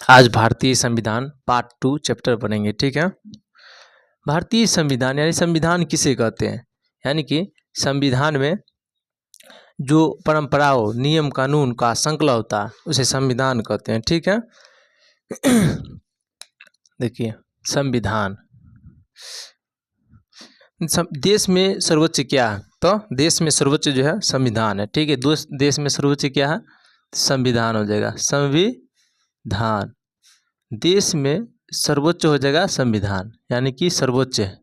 आज भारतीय संविधान पार्ट 2 चैप्टर पढ़ेंगे। ठीक है। भारतीय संविधान यानी संविधान किसे कहते हैं, यानी कि संविधान में जो परंपराओं नियम कानून का संकलन होता है उसे संविधान कहते हैं। ठीक है। देखिए संविधान देश में सर्वोच्च क्या है, तो देश में सर्वोच्च जो है संविधान है। ठीक है। देश में सर्वोच्च क्या है, संविधान हो जाएगा। संविधान देश में सर्वोच्च हो जाएगा संविधान, यानी कि सर्वोच्च है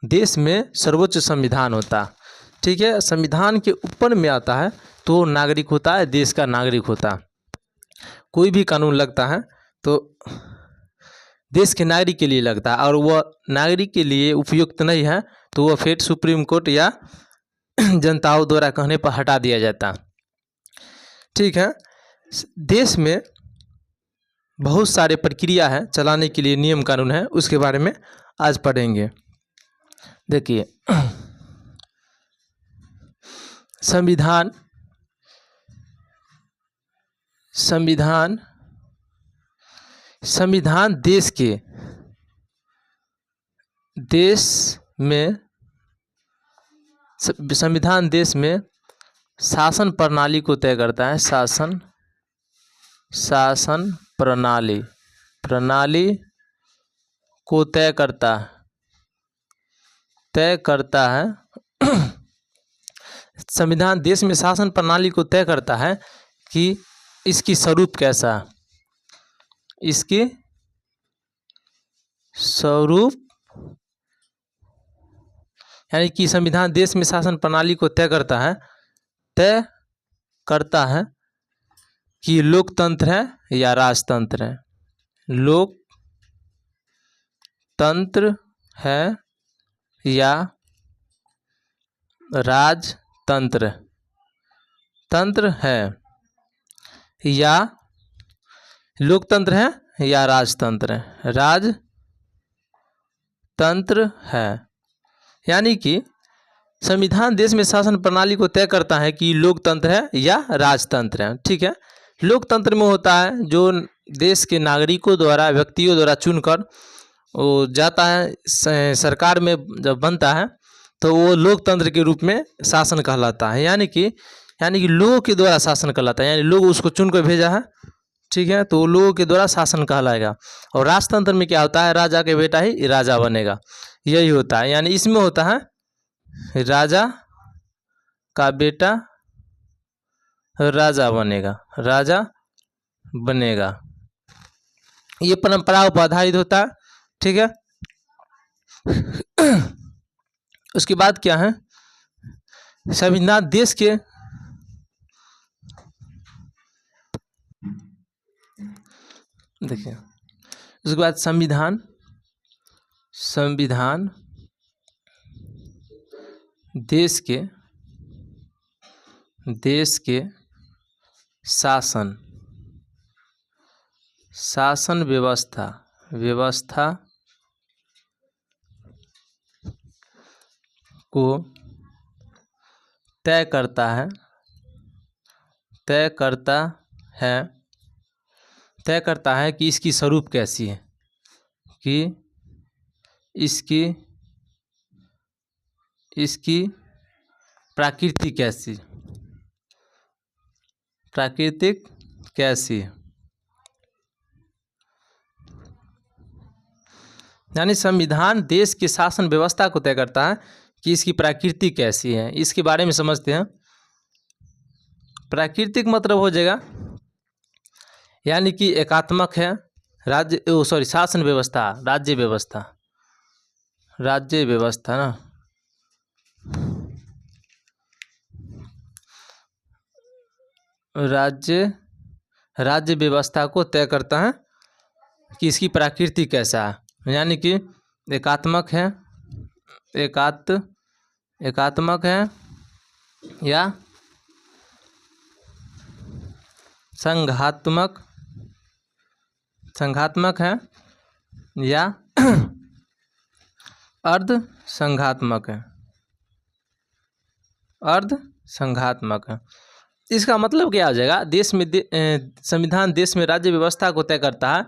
देश में सर्वोच्च संविधान होता। ठीक है। संविधान के ऊपर में आता है तो नागरिक होता है, देश का नागरिक होता। कोई भी कानून लगता है तो देश के नागरिक के लिए लगता है, और वह नागरिक के लिए उपयुक्त नहीं है तो वह फिर सुप्रीम कोर्ट या जनताओं द्वारा कहने पर हटा दिया जाता। ठीक है। देश में बहुत सारे प्रक्रिया है चलाने के लिए, नियम कानून है, उसके बारे में आज पढ़ेंगे। देखिए संविधान देश में शासन प्रणाली को तय करता है। शासन प्रणाली को तय करता है। संविधान देश में शासन प्रणाली को तय करता है कि इसकी स्वरूप कैसा, इसकी स्वरूप यानी कि संविधान देश में शासन प्रणाली को तय करता है कि लोकतंत्र है या राजतंत्र है, लोकतंत्र है या राजतंत्र है, या लोकतंत्र है या राजतंत्र है। यानी कि संविधान देश में शासन प्रणाली को तय करता है कि लोकतंत्र है या राजतंत्र है। ठीक है। लोकतंत्र में होता है जो देश के नागरिकों द्वारा, व्यक्तियों द्वारा चुनकर वो जाता है, सरकार में जब बनता है तो वो लोकतंत्र के रूप में शासन कहलाता है, यानी कि लोगों के द्वारा शासन कहलाता है, यानी लोग उसको चुनकर भेजा है। ठीक है। तो लोगों के द्वारा शासन कहलाएगा। और राजतंत्र में क्या होता है, राजा के बेटा ही राजा बनेगा, यही होता है। यानी इसमें होता है राजा का बेटा राजा बनेगा, ये परंपराओं पर आधारित होता है। ठीक है। उसके बाद क्या है, संविधान देश के देखिए उसके बाद संविधान देश के शासन व्यवस्था को तय करता है कि इसकी स्वरूप कैसी है, कि इसकी प्राकृतिक कैसी है। यानी संविधान देश की शासन व्यवस्था को तय करता है कि इसकी प्रकृति कैसी है। इसके बारे में समझते हैं। प्राकृतिक मतलब हो जाएगा यानी कि एकात्मक है, शासन व्यवस्था, राज्य व्यवस्था ना, राज्य व्यवस्था को तय करता है कि इसकी प्रकृति कैसा है, यानी कि एकात्मक है या संघात्मक है या अर्ध संघात्मक है। इसका मतलब क्या हो जाएगा, देश में संविधान देश में राज्य व्यवस्था को तय करता है,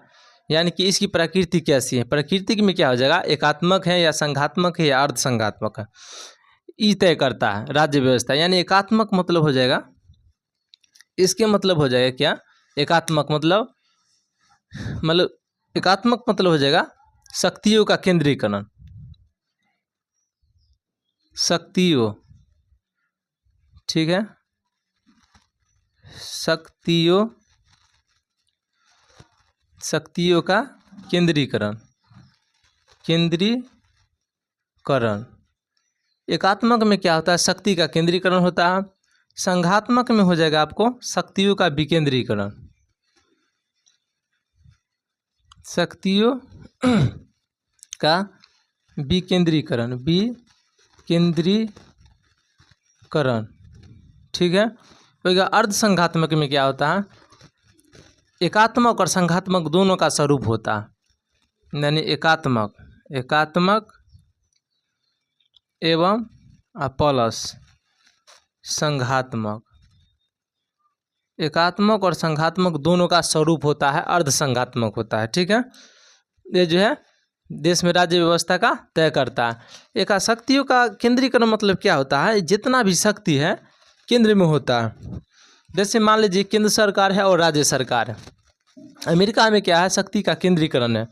यानी कि इसकी प्रकृति कैसी है। प्रकृति में क्या हो जाएगा, एकात्मक है या संघात्मक है या अर्ध संघात्मक है, ये तय करता है राज्य व्यवस्था। यानी एकात्मक मतलब हो जाएगा, इसके मतलब हो जाएगा क्या, एकात्मक मतलब एकात्मक मतलब हो जाएगा शक्तियों का केंद्रीकरण, शक्तियों, ठीक है, शक्तियों का केंद्रीकरण, एकात्मक में क्या होता है, शक्ति का केंद्रीकरण होता है। संघात्मक में हो जाएगा आपको शक्तियों का विकेंद्रीकरण, शक्तियों का विकेंद्रीकरण, ठीक है। तो अर्ध संघात्मक में क्या होता है, एकात्मक और संघात्मक दोनों का स्वरूप होता है, यानी एकात्मक एवं प्लस संघात्मक, एकात्मक और संघात्मक दोनों का स्वरूप होता है, अर्ध संघात्मक होता है, ठीक है। ये जो है देश में राज्य व्यवस्था का तय करता है। एक शक्तियों का केंद्रीकरण मतलब क्या होता है, जितना भी शक्ति है केंद्र में होता है। जैसे मान लीजिए केंद्र सरकार है और राज्य सरकार है। अमेरिका में क्या है, शक्ति का केंद्रीकरण है,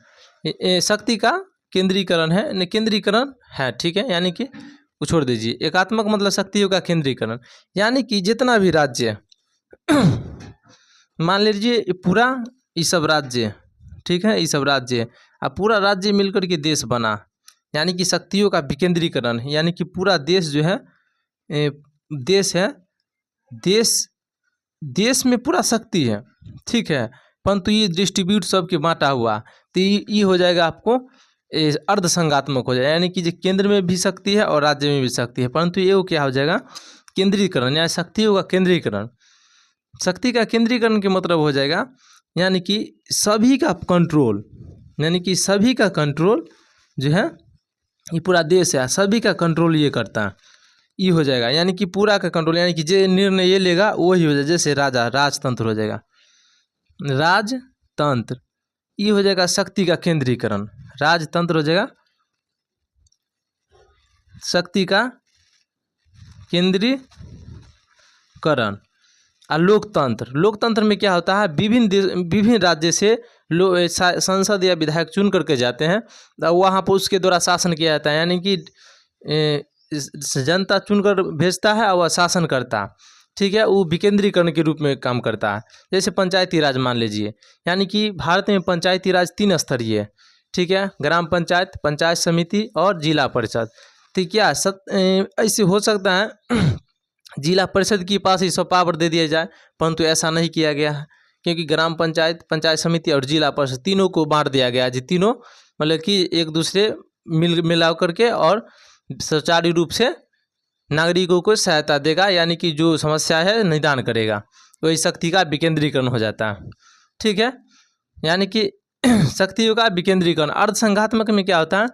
शक्ति का केंद्रीकरण है, ठीक है। यानी कि छोड़ दीजिए, एकात्मक मतलब शक्तियों का केंद्रीकरण, यानी कि जितना भी राज्य मान लीजिए पूरा ये सब राज्य, ठीक है, ये सब राज्य अब पूरा राज्य मिलकर के देश बना, यानी कि शक्तियों का विकेंद्रीकरण, यानी कि पूरा देश जो है देश है, देश में पूरा शक्ति है, ठीक है, परंतु ये डिस्ट्रीब्यूट सबके बांटा हुआ, तो ये हो जाएगा आपको अर्ध संघात्मक हो जाएगा, यानी कि जो केंद्र में भी शक्ति है और राज्य में भी शक्ति है, परंतु ये क्या हो जाएगा, केंद्रीकरण, यानी शक्तियों का केंद्रीकरण। शक्ति का केंद्रीकरण के मतलब हो जाएगा यानी कि सभी का कंट्रोल, यानी कि सभी का कंट्रोल जो है, ये पूरा देश है, सभी का कंट्रोल ये करता है, ये हो जाएगा, यानी कि पूरा का कंट्रोल, यानी कि जो निर्णय ये लेगा वही हो जाएगा। जैसे राजतंत्र हो जाएगा, राजतंत्र, ये हो जाएगा शक्ति का केंद्रीकरण, राजतंत्र हो जाएगा शक्ति का केंद्रीकरण। और लोकतंत्र में क्या होता है, विभिन्न राज्य से संसद या विधायक चुन करके जाते हैं, वहाँ पर उसके द्वारा शासन किया जाता है, यानी कि जनता चुनकर भेजता है और वह शासन करता है, ठीक है, वो विकेंद्रीकरण के रूप में काम करता है। जैसे पंचायती राज मान लीजिए, यानी कि भारत में पंचायती राज 3 स्तरीय है, ठीक है, ग्राम पंचायत, पंचायत समिति और जिला परिषद। तो क्या ऐसे हो सकता है जिला परिषद के पास ही सब पावर दे दिया जाए, परंतु ऐसा नहीं किया गया है, क्योंकि ग्राम पंचायत, पंचायत समिति और जिला परिषद तीनों को बांट दिया गया है, जी तीनों मतलब कि एक दूसरे मिला करके और सुचारू रूप से नागरिकों को सहायता देगा, यानी कि जो समस्या है निदान करेगा, वही शक्ति का विकेंद्रीकरण हो जाता है, ठीक है। यानी कि शक्तियों का विकेंद्रीकरण। अर्ध संघात्मक में क्या होता है,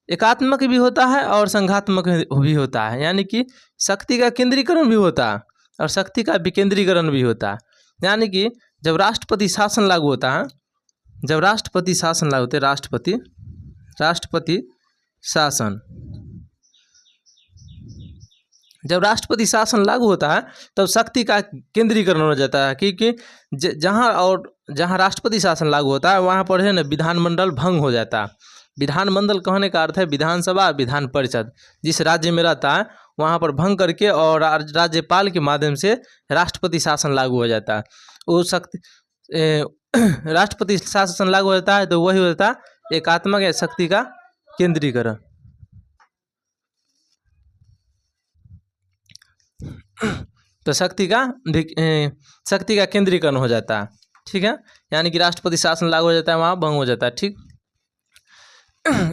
एकात्मक भी होता है और संघात्मक भी होता है, यानी कि शक्ति का केंद्रीकरण भी होता है और शक्ति का विकेंद्रीकरण भी होता है। यानी कि जब राष्ट्रपति शासन लागू होता है, जब राष्ट्रपति शासन लागू होते, राष्ट्रपति शासन, जब राष्ट्रपति शासन लागू होता है तब शक्ति का केंद्रीकरण हो जाता है, क्योंकि जहाँ राष्ट्रपति शासन लागू होता है वहाँ पर है ना विधानमंडल भंग हो जाता है। विधानमंडल कहने का अर्थ है विधानसभा, विधान परिषद, जिस राज्य में रहता है वहाँ पर भंग करके और राज्यपाल के माध्यम से राष्ट्रपति शासन लागू हो जाता है। वो राष्ट्रपति शासन लागू होता है तो वही होता है एकात्मक या शक्ति का केंद्रीकरण। तो शक्ति का केंद्रीकरण हो जाता है, ठीक है, यानी कि राष्ट्रपति शासन लागू हो जाता है, वहाँ भंग हो जाता है, ठीक।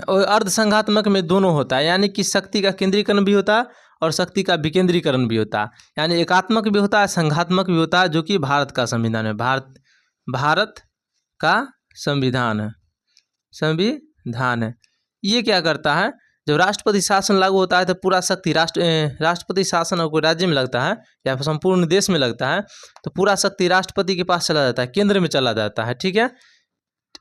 और अर्ध संघात्मक में दोनों होता है, यानी कि शक्ति का केंद्रीकरण भी होता है और शक्ति का विकेंद्रीकरण भी होता है, यानी एकात्मक भी होता है, संघात्मक भी होता है, जो कि भारत का संविधान है, भारत का संविधान है। ये क्या करता है, जब राष्ट्रपति शासन लागू होता है तो पूरा शक्ति राष्ट्रपति शासन और कोई राज्य में लगता है या फिर संपूर्ण देश में लगता है तो पूरा शक्ति राष्ट्रपति के पास चला जाता है, केंद्र में चला जाता है, ठीक है।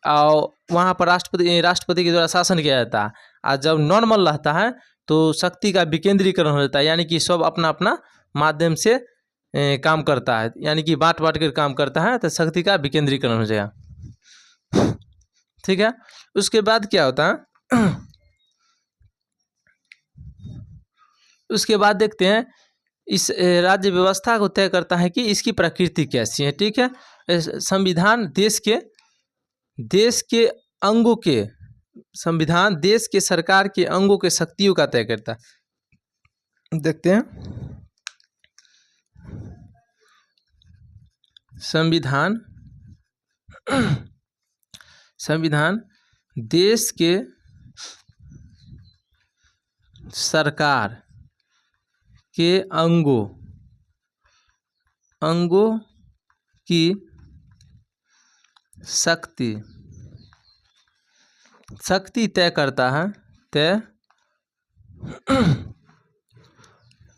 और वहाँ पर राष्ट्रपति के द्वारा शासन किया जाता है। और जब नॉर्मल रहता है तो शक्ति का विकेंद्रीकरण हो जाता है, यानी कि सब अपना अपना माध्यम से काम करता है, यानी कि बांट बांट कर काम करता है, तो शक्ति का विकेंद्रीकरण हो जाएगा, ठीक है। उसके बाद क्या होता है, उसके बाद देखते हैं इस राज्य व्यवस्था को तय करता है कि इसकी प्रकृति कैसी है, ठीक है। संविधान देश के अंगों के संविधान देश के सरकार के अंगों के शक्तियों का तय करता है। देखते हैं संविधान देश के सरकार के अंगों की शक्ति तय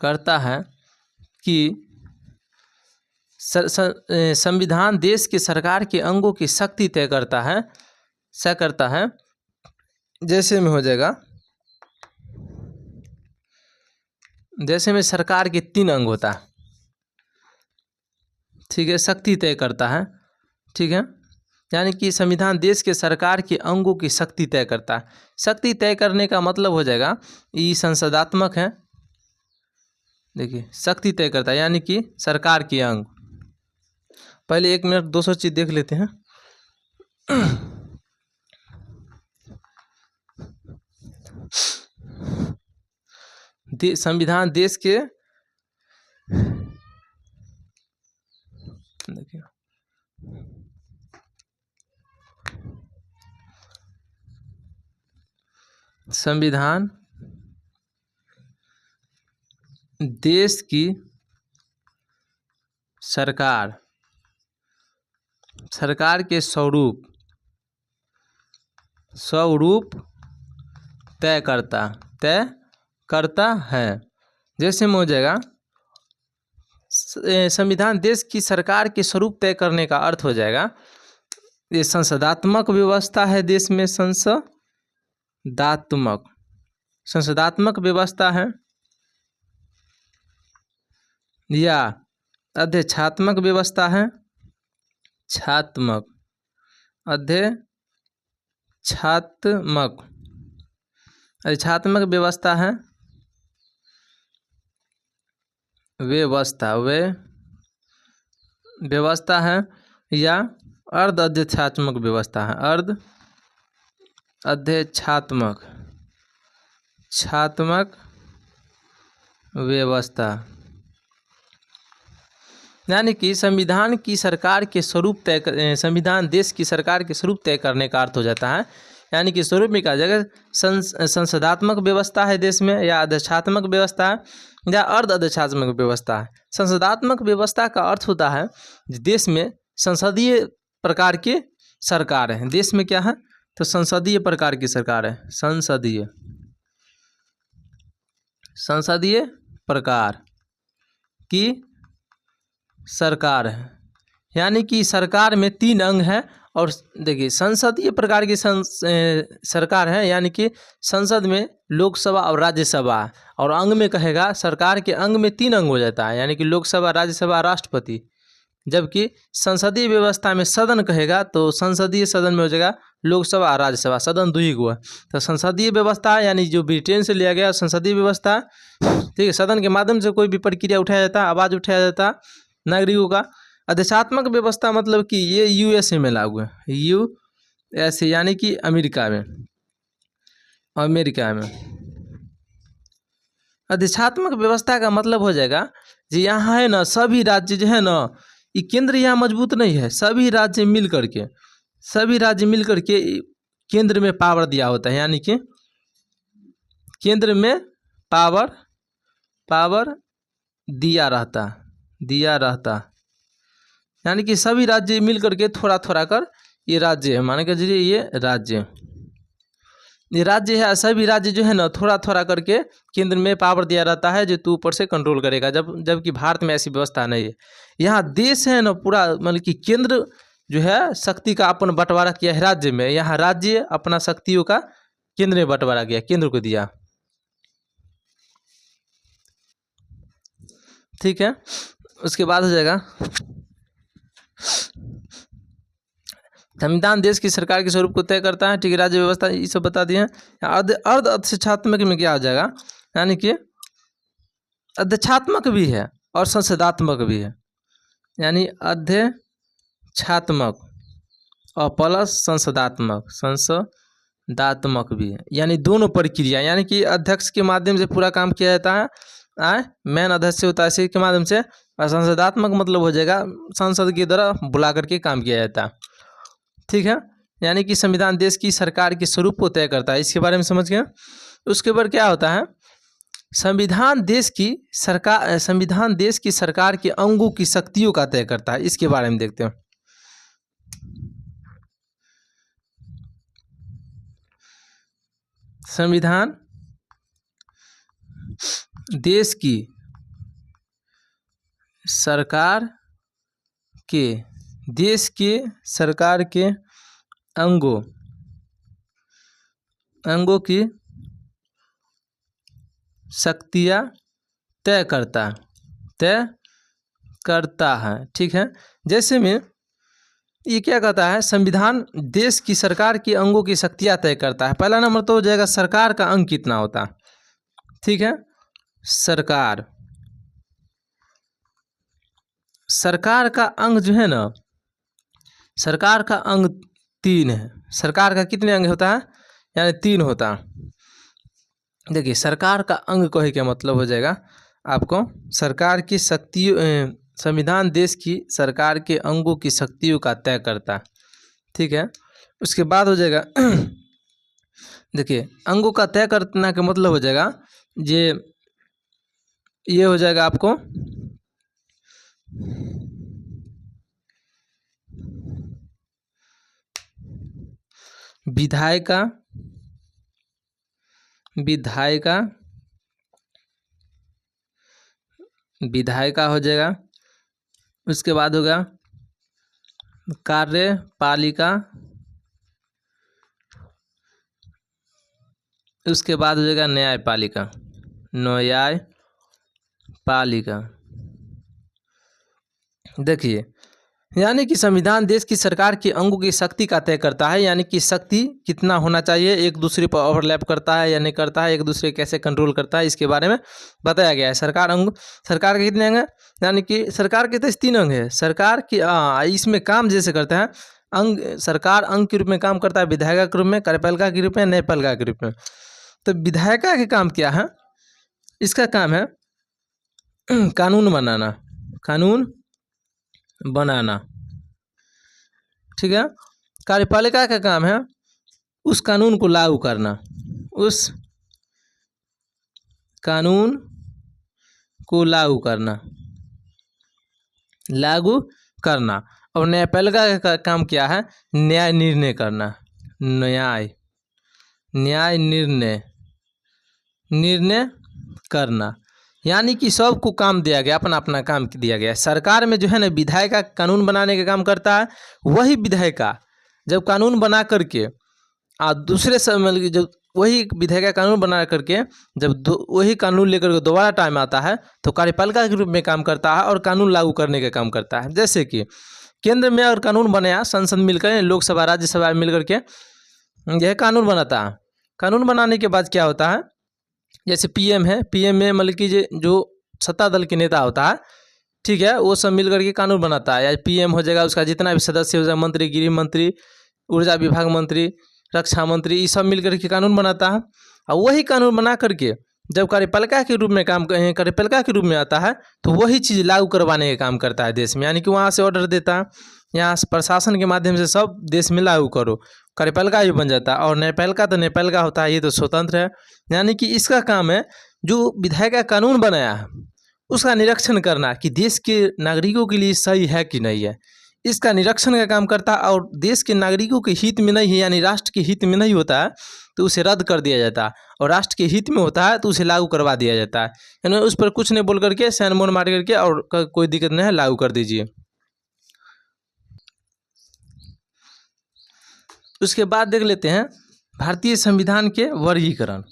करता है कि संविधान देश के सरकार के अंगों की शक्ति तय करता है। जैसे में हो जाएगा, जैसे में सरकार के 3 अंग होता है, ठीक है, शक्ति तय करता है, ठीक है। यानी कि संविधान देश के सरकार के अंगों की शक्ति तय करता है। शक्ति तय करने का मतलब हो जाएगा ये संसदात्मक है। देखिए शक्ति तय करता है यानी कि सरकार के अंग। पहले 1 मिनट 200 चीज देख लेते हैं। संविधान देश के देखिए संविधान देश की सरकार के स्वरूप तय करता है। जैसे में हो जाएगा संविधान देश की सरकार के स्वरूप तय करने का अर्थ हो जाएगा ये संसदात्मक व्यवस्था है, देश में संसदात्मक व्यवस्था है या अध्यक्षात्मक व्यवस्था है, अध्यक्षात्मक व्यवस्था है, व्यवस्था है या अर्ध अध्यक्षात्मक व्यवस्था है, अर्ध अध्यक्षात्मक व्यवस्था। यानी कि संविधान की सरकार के स्वरूप संविधान देश की सरकार के स्वरूप तय करने का अर्थ हो जाता है। यानी कि स्वरूप में कहा जाएगा संसदात्मक व्यवस्था है देश में, या अध्यक्षात्मक व्यवस्था है, या अर्ध अध्यक्षात्मक व्यवस्था है। संसदात्मक व्यवस्था का अर्थ होता है देश में संसदीय प्रकार की सरकार है। देश में क्या है तो संसदीय प्रकार की सरकार है, संसदीय प्रकार की सरकार है। यानी कि सरकार में 3 अंग है। और देखिए संसदीय प्रकार की सरकार है, यानी कि संसद में लोकसभा और राज्यसभा, और अंग में कहेगा सरकार के अंग में 3 अंग हो जाता है, यानी कि लोकसभा, राज्यसभा, राष्ट्रपति। जबकि संसदीय व्यवस्था में सदन कहेगा तो संसदीय सदन में हो जाएगा लोकसभा और राज्यसभा, सदन 2 ही को है। तो संसदीय व्यवस्था यानी जो ब्रिटेन से लिया गया संसदीय व्यवस्था, ठीक है, सदन के माध्यम से कोई भी प्रक्रिया उठाया जाता है, आवाज़ उठाया जाता है नागरिकों का। अध्यक्षात्मक व्यवस्था मतलब कि ये यूएसए में लागू है, यूएसए यानी कि अमेरिका में। अध्यक्षात्मक व्यवस्था का मतलब हो जाएगा जी यहाँ है ना सभी राज्य जो है ना, ये केंद्र यहाँ मजबूत नहीं है, सभी राज्य मिल करके केंद्र में पावर दिया होता है। यानी कि केंद्र में पावर दिया रहता, यानी कि सभी राज्य मिल करके थोड़ा थोड़ा कर ये राज्य है, मान के चलिए ये राज्य, ये राज्य है, सभी राज्य जो है ना थोड़ा थोड़ा करके केंद्र में पावर दिया रहता है जो तू ऊपर से कंट्रोल करेगा, जबकि भारत में ऐसी व्यवस्था नहीं है। यहाँ देश है ना पूरा, मतलब कि केंद्र जो है शक्ति का अपन बंटवारा किया है राज्य में, यहाँ राज्य अपना शक्तियों का केंद्र में बंटवारा किया, केंद्र को दिया। ठीक है, उसके बाद हो जाएगा संविधान देश की सरकार के स्वरूप को तय करता है। ठीक है, राज्य व्यवस्था ये सब बता दिए हैं। अर्ध अध्यक्षात्मक में क्या हो जाएगा, यानी कि अध्यक्षात्मक भी है और संसदात्मक भी है, यानी अध्यक्षात्मक और प्लस संसदात्मक भी है, यानी दोनों प्रक्रिया, यानी कि अध्यक्ष के माध्यम से पूरा काम किया जाता है, मेन अध्यक्ष होता है इसी के माध्यम से, और संसदात्मक मतलब हो जाएगा संसद की द्वारा बुला करके काम किया जाता है। ठीक है, यानी कि संविधान देश की सरकार के स्वरूप को तय करता है, इसके बारे में समझ गए। उसके ऊपर क्या होता है, संविधान देश की सरकार के अंगों की शक्तियों का तय करता है, इसके बारे में देखते हैं। संविधान देश की सरकार के अंगों की शक्तियाँ तय करता है। ठीक है, जैसे में ये क्या कहता है, संविधान देश की सरकार के अंगों की शक्तियाँ तय करता है। पहला नंबर तो हो जाएगा सरकार का अंग कितना होता है। ठीक है, सरकार का अंग जो है ना, सरकार का अंग 3 है। सरकार का कितने अंग होता है, यानी 3 होता है। देखिए, सरकार का अंग कहे क्या मतलब हो जाएगा आपको, सरकार की शक्तियों, संविधान देश की सरकार के अंगों की शक्तियों का तय करता है। ठीक है, उसके बाद हो जाएगा देखिए, अंगों का तय करना का मतलब हो जाएगा ये हो जाएगा आपको विधायिका हो जाएगा। उसके बाद होगा कार्यपालिका, उसके बाद हो जाएगा न्यायपालिका। देखिए, यानी कि संविधान देश की सरकार के अंगों की शक्ति का तय करता है, यानी कि शक्ति कितना होना चाहिए, एक दूसरे पर ओवरलैप करता है या नहीं करता है, एक दूसरे कैसे कंट्रोल करता है, इसके बारे में बताया गया है। सरकार के कितने अंग हैं, यानी कि सरकार के तो 3 अंग है। सरकार की इसमें काम जैसे करते हैं अंग, सरकार अंग के रूप में काम करता है, विधायिका के रूप में, कार्यपालिका के रूप में, न्यायपालिका के रूप में। तो विधायिका के काम क्या है, इसका काम है कानून बनाना। ठीक है, कार्यपालिका का काम है उस कानून को लागू करना, और न्यायपालिका का काम क्या है, न्याय निर्णय करना, यानी कि सबको काम दिया गया, अपना अपना काम दिया गया। सरकार में जो है ना विधायिका कानून बनाने का काम करता है, वही विधायिका जब कानून बना करके दूसरे मतलब जब वही विधायिका कानून बना करके जब वही कानून लेकर के दोबारा टाइम आता है तो कार्यपालिका के रूप में काम करता है और कानून लागू करने का काम करता है। जैसे कि केंद्र में अगर कानून बनाया, संसद मिलकर, लोकसभा राज्यसभा मिलकर के यह कानून बनाता है। कानून बनाने के बाद क्या होता है, जैसे पीएम है, पीएम में मतलब कि जो सत्ता दल के नेता होता है, ठीक है, वो सब मिल करके कानून बनाता है, या पीएम हो जाएगा, उसका जितना भी सदस्य हो जाएगा, मंत्री, गृह मंत्री, ऊर्जा विभाग मंत्री, रक्षा मंत्री, ये सब मिल करके कानून बनाता है। और वही कानून बना करके जब कार्यपालिका के रूप में आता है तो वही चीज़ लागू करवाने का काम करता है देश में, यानी कि वहाँ से ऑर्डर देता है, यहाँ से प्रशासन के माध्यम से सब देश में लागू करो, कार्यपालिका भी बन जाता है। और न्यायपालिका होता है, ये तो स्वतंत्र है, यानी कि इसका काम है जो विधायक का कानून बनाया है उसका निरीक्षण करना कि देश के नागरिकों के लिए सही है कि नहीं है, इसका निरीक्षण का काम करता है। और देश के नागरिकों के हित में नहीं है, यानी राष्ट्र के हित में नहीं होता है, तो उसे रद्द कर दिया जाता है, और राष्ट्र के हित में होता है तो उसे लागू करवा दिया जाता है। यानी उस पर कुछ नहीं बोल करके सैन मोन मार करके और कोई दिक्कत नहीं है, लागू कर दीजिए। उसके बाद देख लेते हैं भारतीय संविधान के वर्गीकरण।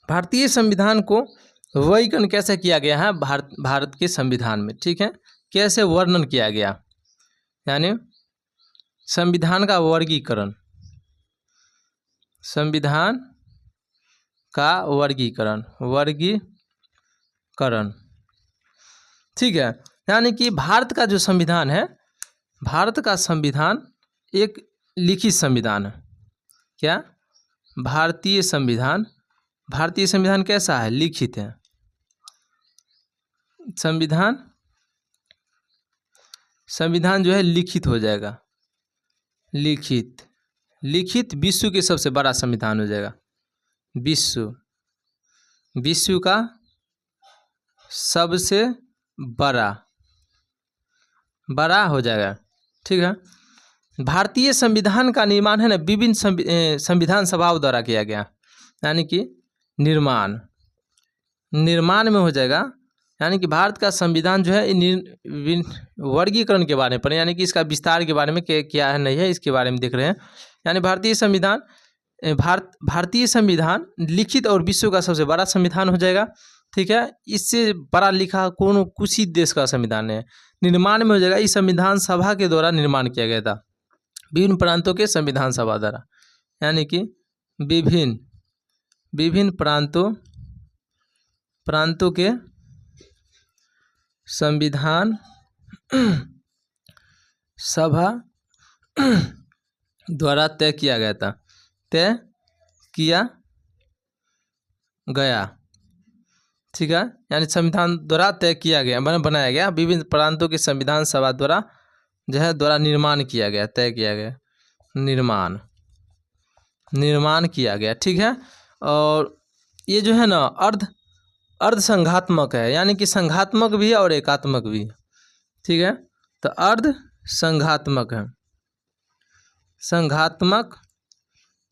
भारतीय संविधान को वर्गीकरण कैसे किया गया है भारत के संविधान में, ठीक है, कैसे वर्णन किया गया, यानी संविधान का वर्गीकरण, संविधान का वर्गीकरण, ठीक है। यानी कि भारत का जो संविधान है, भारत का संविधान एक लिखित संविधान है। क्या? भारतीय संविधान कैसा है? लिखित है। संविधान जो है लिखित हो जाएगा, लिखित विश्व के सबसे बड़ा संविधान हो जाएगा, विश्व का सबसे बड़ा हो जाएगा, ठीक है। भारतीय संविधान का निर्माण है ना विभिन्न संविधान सभाओं द्वारा किया गया, यानी कि निर्माण में हो जाएगा। यानी कि भारत का संविधान जो है वर्गीकरण के बारे में पढ़े, यानी कि इसका विस्तार के बारे में क्या है नहीं है इसके बारे में देख रहे हैं। यानी भारतीय संविधान लिखित और विश्व का सबसे बड़ा संविधान हो जाएगा, ठीक है। इससे बड़ा लिखा कुछ ही देश का संविधान है। निर्माण में हो जाएगा, इस संविधान सभा के द्वारा निर्माण किया गया था, विभिन्न प्रांतों के संविधान सभा द्वारा, यानी कि विभिन्न प्रांतों के संविधान सभा द्वारा तय किया गया, ठीक है। यानी संविधान द्वारा तय किया गया, बनाया गया, विभिन्न प्रांतों के संविधान सभा द्वारा जो है निर्माण किया गया, तय किया गया, निर्माण किया गया, ठीक है। और ये जो है ना अर्ध संघात्मक है, यानी कि संघात्मक भी है और एकात्मक भी है, ठीक है। तो अर्ध संघात्मक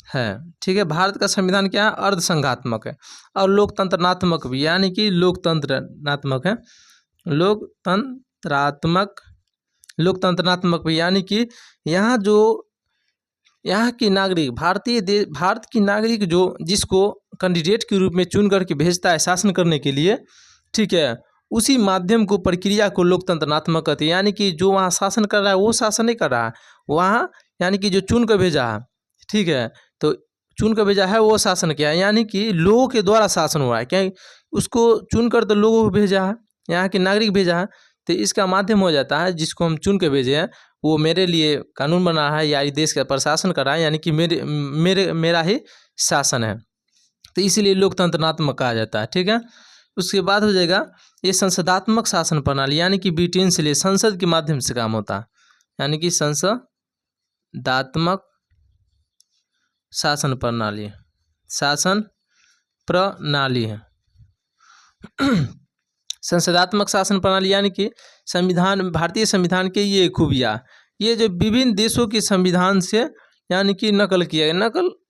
है, ठीक है। भारत का संविधान क्या है? अर्ध संघात्मक है और लोकतंत्रात्मक भी, यानी कि लोकतंत्रात्मक है, लोकतंत्रात्मक भी, यानी कि यहाँ की नागरिक भारत की नागरिक जो जिसको कैंडिडेट के रूप में चुन करके भेजता है शासन करने के लिए, ठीक है, उसी माध्यम को प्रक्रिया को लोकतंत्रात्मक कहते हैं। यानी कि जो वहाँ शासन कर रहा है वो शासन नहीं कर रहा है वहाँ, यानी कि जो चुन कर भेजा है, ठीक है, तो चुन कर भेजा है वो शासन किया है, यानी कि लोगों के द्वारा शासन हुआ है। क्या उसको चुन कर तो लोगों को भेजा है, यहाँ के नागरिक भेजा है, तो इसका माध्यम हो जाता है जिसको हम चुन के भेजे हैं वो मेरे लिए कानून बना है या देश का प्रशासन कर रहा है, यानी कि मेरा ही शासन है, तो इसीलिए लोकतंत्रात्मक कहा जाता है, ठीक है। उसके बाद हो जाएगा ये संसदात्मक शासन प्रणाली, यानी कि ब्रिटेन से लिए संसद के माध्यम से काम होता है, यानी कि संसदात्मक शासन प्रणाली है। संसदात्मक शासन प्रणाली यानी कि भारतीय संविधान के ये खूबियाँ, ये जो विभिन्न देशों के संविधान से यानी कि नकल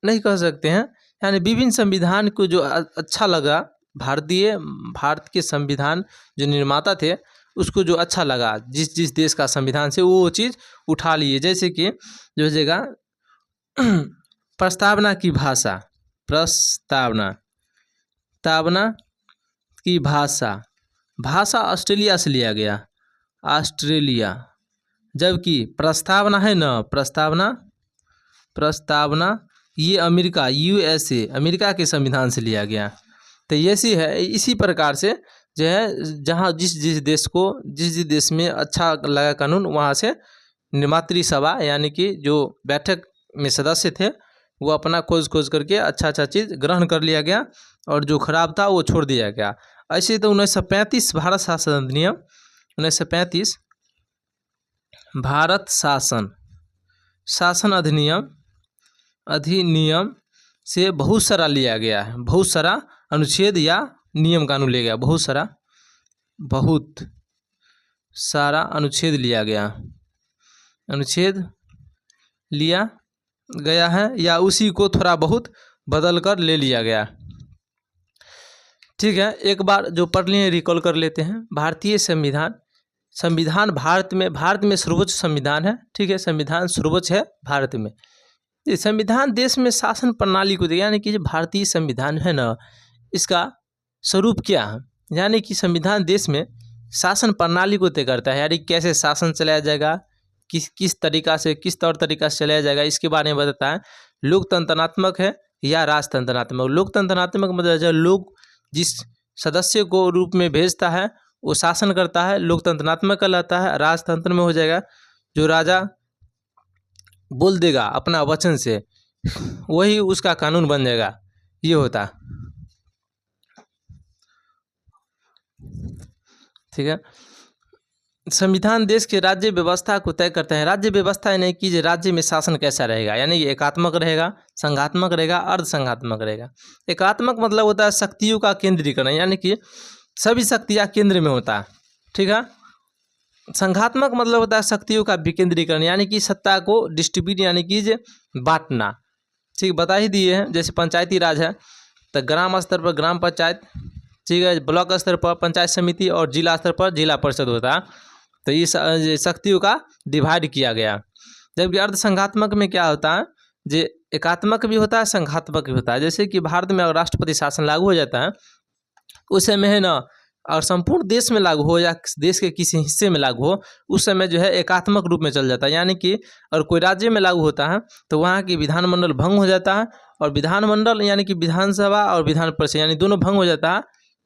नहीं कह सकते हैं, यानी विभिन्न संविधान को जो अच्छा लगा, भारत के संविधान जो निर्माता थे उसको जो अच्छा लगा जिस देश का संविधान से वो चीज़ उठा लिए। जैसे कि जो हो जाएगा प्रस्तावना की भाषा ऑस्ट्रेलिया से लिया गया, जबकि प्रस्तावना है ना, प्रस्तावना ये अमेरिका के संविधान से लिया गया। तो ऐसी है, इसी प्रकार से जो है जहाँ जिस देश में अच्छा लगा कानून वहाँ से निर्मात्री सभा यानी कि जो बैठक में सदस्य थे वो अपना खोज करके अच्छा चीज़ ग्रहण कर लिया गया और जो खराब था वो छोड़ दिया गया। ऐसे तो 1935 भारत शासन अधिनियम 1935 भारत शासन अधिनियम से बहुत सारा लिया गया है, बहुत सारा अनुच्छेद या नियम कानून लिया गया, बहुत सारा अनुच्छेद लिया गया, अनुच्छेद लिया गया है या उसी को थोड़ा बहुत बदल कर ले लिया गया। ठीक है, एक बार जो पढ़ लिए रिकॉल कर लेते हैं। भारतीय संविधान, संविधान भारत में सर्वोच्च संविधान है। ठीक है, संविधान सर्वोच्च है भारत में। ये संविधान देश में शासन प्रणाली को दे, यानी कि जो भारतीय संविधान है ना, इसका स्वरूप क्या है, यानी कि संविधान देश में शासन प्रणाली को तय करता है, यानी कैसे शासन चलाया जाएगा, किस तरीका से, किस तौर तरीका से चलाया जाएगा, इसके बारे में बताता है। लोकतंत्रात्मक है या राजतंत्रात्मक। लोकतंत्रात्मक मतलब जब लोग जिस सदस्य को रूप में भेजता है वो शासन करता है, लोकतंत्रात्मक कहलाता है। राजतंत्र में हो जाएगा जो राजा बोल देगा अपना वचन से, वही उसका कानून बन जाएगा, ये होता। ठीक है, संविधान देश के राज्य व्यवस्था को तय करते हैं। राज्य व्यवस्था यानी कि राज्य में शासन कैसा रहेगा, यानी एकात्मक रहेगा, संघात्मक रहेगा, अर्धसंघात्मक रहेगा। एकात्मक मतलब होता है शक्तियों का केंद्रीकरण, यानी कि सभी शक्तियाँ केंद्र में होता है। ठीक है, संघात्मक मतलब होता है शक्तियों का विकेंद्रीकरण, यानी कि सत्ता को डिस्ट्रीब्यूट यानी कि बांटना। ठीक, बता ही दिए हैं। जैसे पंचायती राज है तो ग्राम स्तर पर ग्राम पंचायत, ठीक है, ब्लॉक स्तर पर पंचायत समिति और जिला स्तर पर जिला परिषद होता है। तो ये शक्तियों का डिवाइड किया गया। जबकि अर्धसंघात्मक में क्या होता है, जो एकात्मक भी होता है, संघात्मक भी होता है। जैसे कि भारत में अगर राष्ट्रपति शासन लागू हो जाता है उस समय है ना, और संपूर्ण देश में लागू हो या देश के किसी हिस्से में लागू हो, उस समय जो है एकात्मक रूप में चल जाता है। यानी कि और कोई राज्य में लागू होता है तो वहाँ की विधानमंडल भंग हो जाता है, और विधानमंडल यानी कि विधानसभा और विधान परिषद यानी दोनों भंग हो जाता है।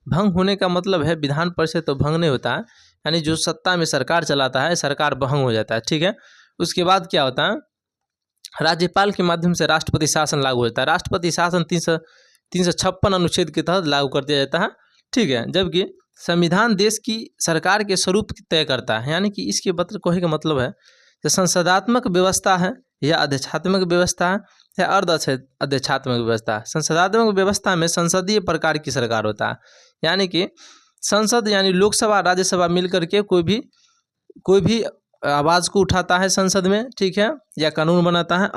भंग होने का मतलब है विधान परिषद तो भंग नहीं होता है, यानी जो सत्ता में सरकार चलाता है सरकार भंग हो जाता है। ठीक है, उसके बाद क्या होता है, राज्यपाल के माध्यम से राष्ट्रपति शासन लागू होता है। राष्ट्रपति शासन 356 अनुच्छेद के तहत लागू कर दिया जाता है। ठीक है, जबकि संविधान देश की सरकार के स्वरूप तय करता है, यानी कि इसके पत्र कोहे का मतलब है जो संसदात्मक व्यवस्था है या अध्यक्षात्मक व्यवस्था है या अध्यक्षात्मक व्यवस्था। संसदात्मक व्यवस्था में संसदीय प्रकार की सरकार होता है, यानी कि संसद यानी लोकसभा राज्यसभा मिलकर के कोई भी आवाज़ को उठाता है संसद में, ठीक है, या कानून बनाता है।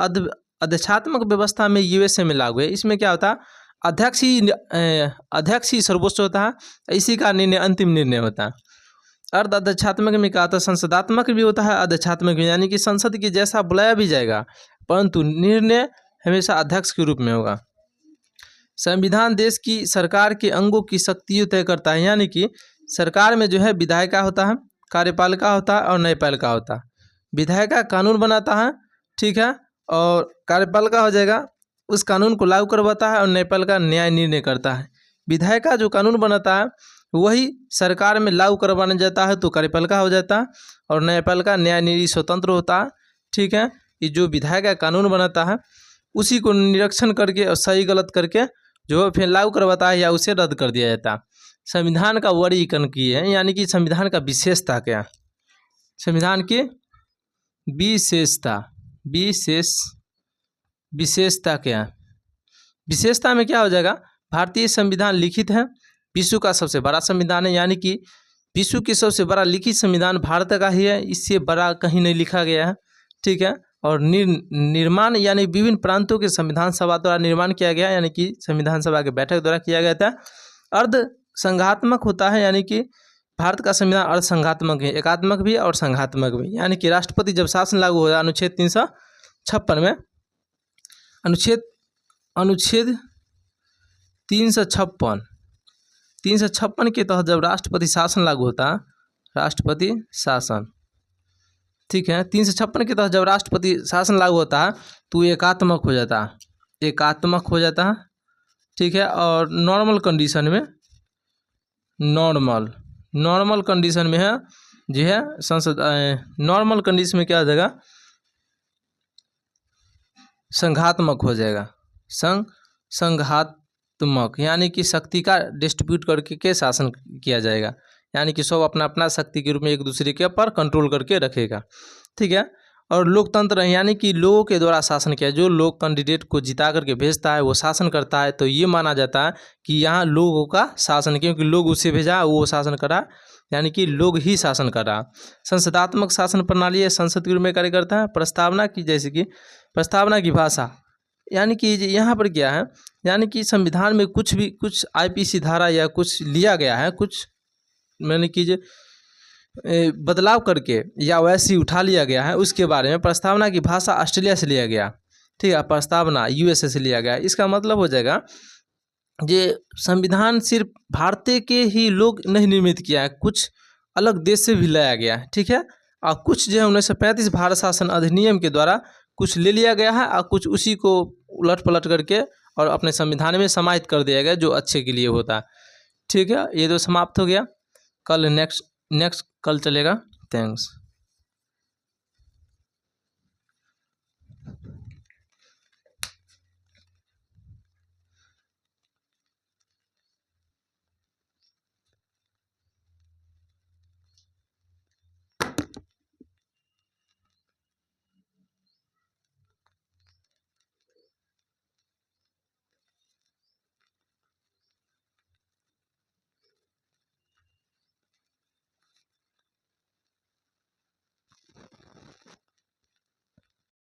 अध्यक्षात्मक व्यवस्था में यूएसए में लागू है। इसमें क्या होता है, अध्यक्ष ही सर्वोच्च होता है, इसी का निर्णय अंतिम निर्णय होता है। अर्ध अध्यक्षात्मक में क्या होता है, संसदात्मक भी होता है, अध्यक्षात्मक भी, यानी कि संसद की जैसा बुलाया भी जाएगा परंतु निर्णय हमेशा अध्यक्ष के रूप में होगा। संविधान देश की सरकार के अंगों की शक्तियों तय करता है, यानी कि सरकार में जो है विधायिका होता है, कार्यपालिका होता है और न्यायपालिका होता है। विधायिका कानून बनाता है, ठीक है, और कार्यपालिका हो जाएगा उस कानून को लागू करवाता है, और न्यायपालिका न्याय निर्णय करता है। विधायिका जो कानून बनाता है वही सरकार में लागू करवाने जाता है तो कार्यपालिका हो जाता है, और न्यायपालिका न्याय निर्णय स्वतंत्र होता है। ठीक है, ये जो विधायिका कानून बनाता है उसी को निरीक्षण करके और सही गलत करके जो फिर लागू करवाता है या उसे रद्द कर दिया जाता है। संविधान का वर्गीकरण किए हैं, यानी कि संविधान का विशेषता क्या, संविधान की विशेषता क्या है। विशेषता में क्या हो जाएगा, भारतीय संविधान लिखित है, विश्व का सबसे बड़ा संविधान है, यानी कि विश्व की सबसे बड़ा लिखित संविधान भारत का ही है, इससे बड़ा कहीं नहीं लिखा गया है। ठीक है, और निर्माण यानी विभिन्न प्रांतों के संविधान सभा द्वारा निर्माण किया गया, यानी कि संविधान सभा के बैठक द्वारा किया गया था। अर्ध संघात्मक होता है, यानी कि भारत का संविधान अर्ध संघात्मक है, एकात्मक भी और संघात्मक भी, यानी कि राष्ट्रपति जब शासन लागू हो अनुच्छेद 356 में, अनुच्छेद 356 के तहत जब राष्ट्रपति शासन लागू होता है, राष्ट्रपति शासन, ठीक है, 356 के तहत जब राष्ट्रपति शासन लागू होता है तो एकात्मक हो जाता है, ठीक है। और नॉर्मल कंडीशन में है जो है संसद, नॉर्मल कंडीशन में क्या हो जाएगा, संघात्मक हो जाएगा, संघात्मक, यानी कि शक्ति का डिस्ट्रीब्यूट करके के शासन किया जाएगा, यानी कि सब अपना अपना शक्ति के रूप में एक दूसरे के ऊपर कंट्रोल करके रखेगा। ठीक है, और लोकतंत्र यानी कि लोगों के द्वारा शासन किया, जो लोग कैंडिडेट को जिता करके भेजता है वो शासन करता है, तो ये माना जाता है कि यहाँ लोगों का शासन, क्योंकि लोग उसे भेजा वो शासन करा, यानी कि लोग ही शासन कर रहा। संसदात्मक शासन प्रणाली है, संसद के रूप में कार्य करता है। प्रस्तावना की, जैसे कि प्रस्तावना की भाषा, यानी कि यहाँ पर क्या है, यानी कि संविधान में कुछ भी, कुछ आईपीसी धारा या कुछ लिया गया है, कुछ मैंने कि बदलाव करके या वैसे ही उठा लिया गया है, उसके बारे में। प्रस्तावना की भाषा ऑस्ट्रेलिया से लिया गया, ठीक है, प्रस्तावना यूएसए से लिया गया। इसका मतलब हो जाएगा ये संविधान सिर्फ भारतीय के ही लोग नहीं निर्मित किया है, कुछ अलग देश से भी लाया गया है, ठीक है। और कुछ जो है 1935 भारत शासन अधिनियम के द्वारा कुछ ले लिया गया है और कुछ उसी को उलट पलट करके और अपने संविधान में समाहित कर दिया गया, जो अच्छे के लिए होता है, ठीक है। ये तो समाप्त हो गया। कल नेक्स्ट कल चलेगा। थैंक्स।